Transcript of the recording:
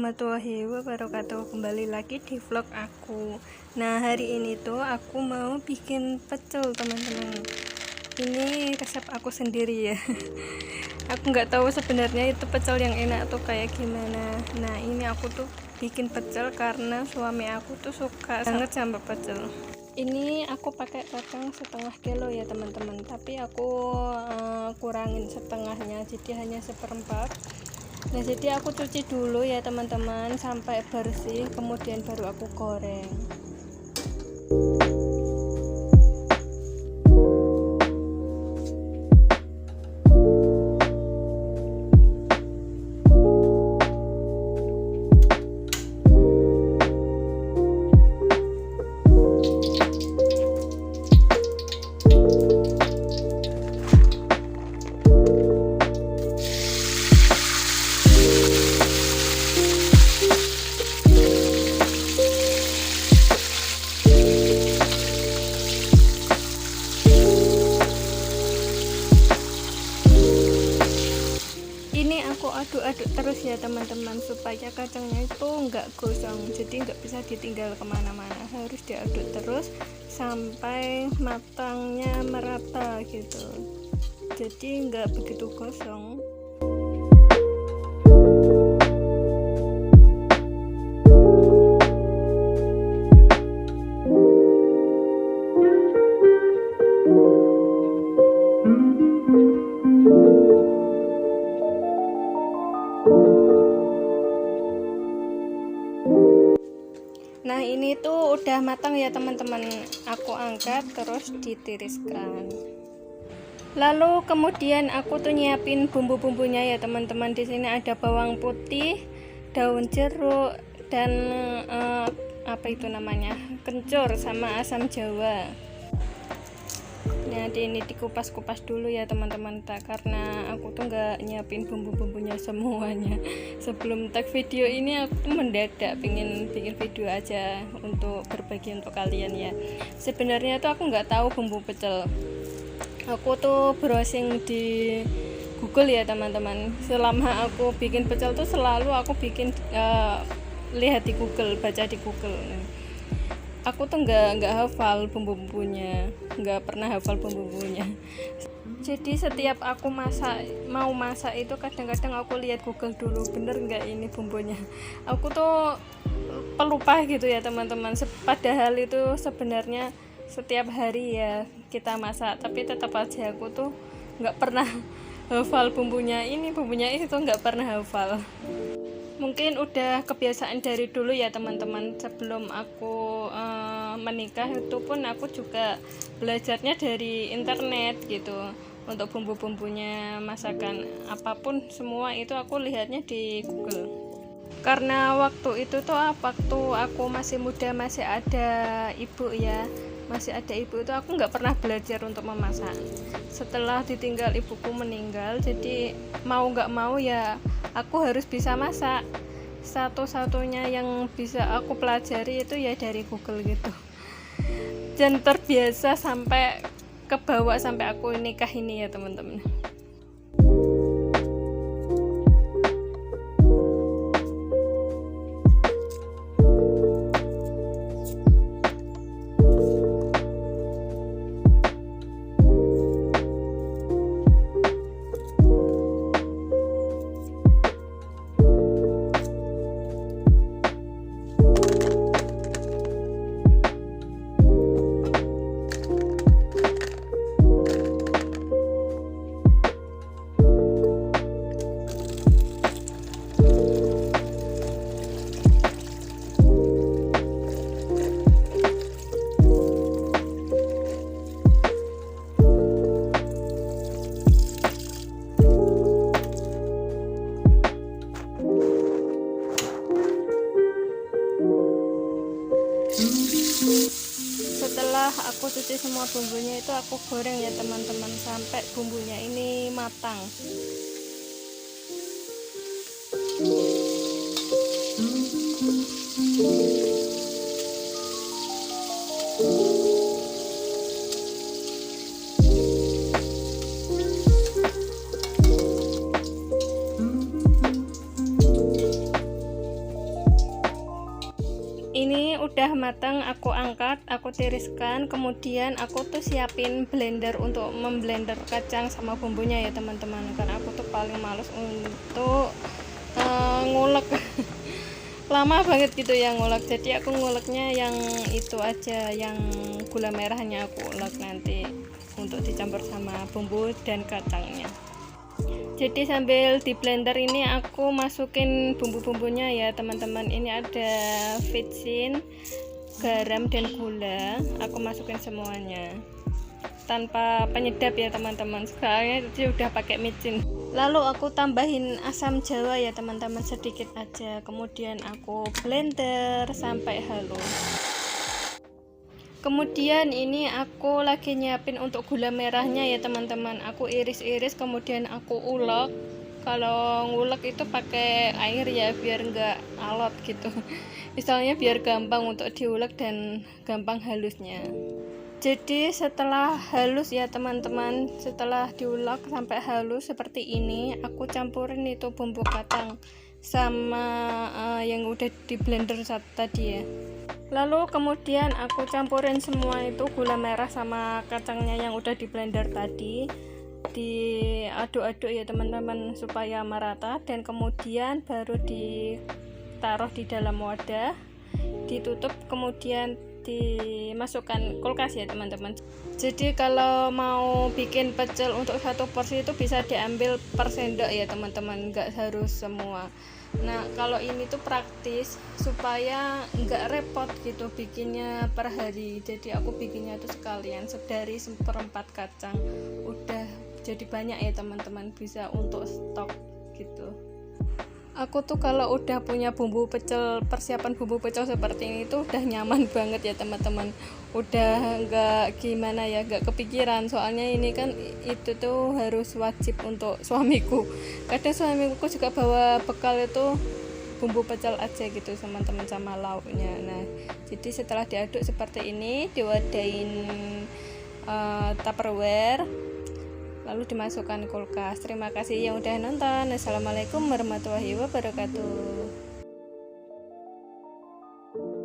warahmatullahi wabarakatuh. Kembali lagi di vlog aku. Nah, hari ini tuh aku mau bikin pecel, teman-teman. Ini resep aku sendiri ya. Aku nggak tahu sebenarnya itu pecel yang enak tuh kayak gimana. Nah, ini aku tuh bikin pecel karena suami aku tuh suka banget sama pecel. Ini aku pakai kacang setengah kilo ya teman-teman, tapi aku kurangin setengahnya, jadi hanya seperempat. Nah, jadi aku cuci dulu ya teman-teman sampai bersih, kemudian baru aku goreng. Ini aku aduk-aduk terus ya teman-teman supaya kacangnya itu enggak gosong, jadi enggak bisa ditinggal kemana-mana, harus diaduk terus sampai matangnya merata gitu, jadi enggak begitu gosong. Nah, ini tuh udah matang ya teman-teman, aku angkat terus ditiriskan. Lalu kemudian aku tuh nyiapin bumbu-bumbunya ya teman-teman. Di sini ada bawang putih, daun jeruk, dan apa itu namanya, kencur sama asam jawa. Nah, ini dikupas-kupas dulu ya teman-teman, karena aku tuh nggak nyiapin bumbu-bumbunya semuanya. Sebelum tag video ini aku tuh mendadak pengen bikin video aja untuk berbagi untuk kalian ya. Sebenarnya tuh aku nggak tahu bumbu pecel. Aku tuh browsing di Google ya teman-teman. Selama aku bikin pecel tuh selalu aku bikin lihat di Google, baca di Google. Aku tuh nggak hafal bumbu-bumbunya, nggak pernah hafal bumbu-bumbunya. Jadi setiap aku mau masak itu kadang-kadang aku lihat Google dulu, bener nggak ini bumbunya. Aku tuh pelupa gitu ya teman-teman. Padahal itu sebenarnya setiap hari ya kita masak, tapi tetap aja aku tuh nggak pernah hafal bumbunya ini, bumbunya itu nggak pernah hafal. Mungkin udah kebiasaan dari dulu ya teman-teman. Sebelum aku menikah itu pun aku juga belajarnya dari internet gitu. Untuk bumbu-bumbunya, masakan apapun semua itu aku lihatnya di Google. Karena waktu itu tuh waktu aku masih muda, masih ada ibu ya, masih ada ibu itu aku nggak pernah belajar untuk memasak. Setelah ditinggal ibuku meninggal, jadi mau nggak mau ya aku harus bisa masak. Satu-satunya yang bisa aku pelajari itu ya dari Google gitu. Dan terbiasa sampai kebawa sampai aku nikah ini ya teman-teman. Setelah aku cuci semua bumbunya itu aku goreng ya teman-teman sampai bumbunya ini matang. matang, aku angkat, aku tiriskan, kemudian aku tuh siapin blender untuk memblender kacang sama bumbunya ya teman-teman, karena aku tuh paling males untuk ngulek lama banget gitu ya ngulek, jadi aku nguleknya yang itu aja, yang gula merahnya aku ulek nanti untuk dicampur sama bumbu dan kacangnya. Jadi sambil di blender ini aku masukin bumbu-bumbunya ya teman-teman. Ini ada vitsin, garam dan gula, aku masukin semuanya tanpa penyedap ya teman-teman, soalnya dia udah pakai micin. Lalu aku tambahin asam jawa ya teman-teman, sedikit aja, kemudian aku blender sampai halus. Kemudian ini aku lagi nyiapin untuk gula merahnya ya teman-teman, aku iris-iris kemudian aku ulek. Kalau ngulek itu pakai air ya biar enggak alot gitu misalnya biar gampang untuk diulek dan gampang halusnya. Jadi setelah halus ya teman-teman, setelah diulek sampai halus seperti ini, aku campurin itu bumbu kacang sama yang udah di blender tadi ya. Lalu kemudian aku campurin semua itu gula merah sama kacangnya yang udah di blender tadi, diaduk-aduk ya teman-teman supaya merata, dan kemudian baru ditaruh di dalam wadah, ditutup, kemudian dimasukkan kulkas ya teman-teman. Jadi kalau mau bikin pecel untuk satu porsi itu bisa diambil per sendok ya teman-teman, nggak harus semua. Nah kalau ini tuh praktis supaya nggak repot gitu bikinnya per hari, jadi aku bikinnya tuh sekalian dari seperempat kacang udah jadi banyak ya teman-teman, bisa untuk stok gitu. Aku tuh kalau udah punya bumbu pecel, persiapan bumbu pecel seperti ini tuh udah nyaman banget ya teman-teman, udah nggak gimana ya, nggak kepikiran, soalnya ini kan itu tuh harus wajib untuk suamiku. Kadang suamiku juga bawa bekal itu bumbu pecel aja gitu teman-teman sama lauknya. Nah jadi setelah diaduk seperti ini, diwadahin Tupperware, lalu dimasukkan kulkas. Terima kasih yang udah nonton. Assalamualaikum warahmatullahi wabarakatuh.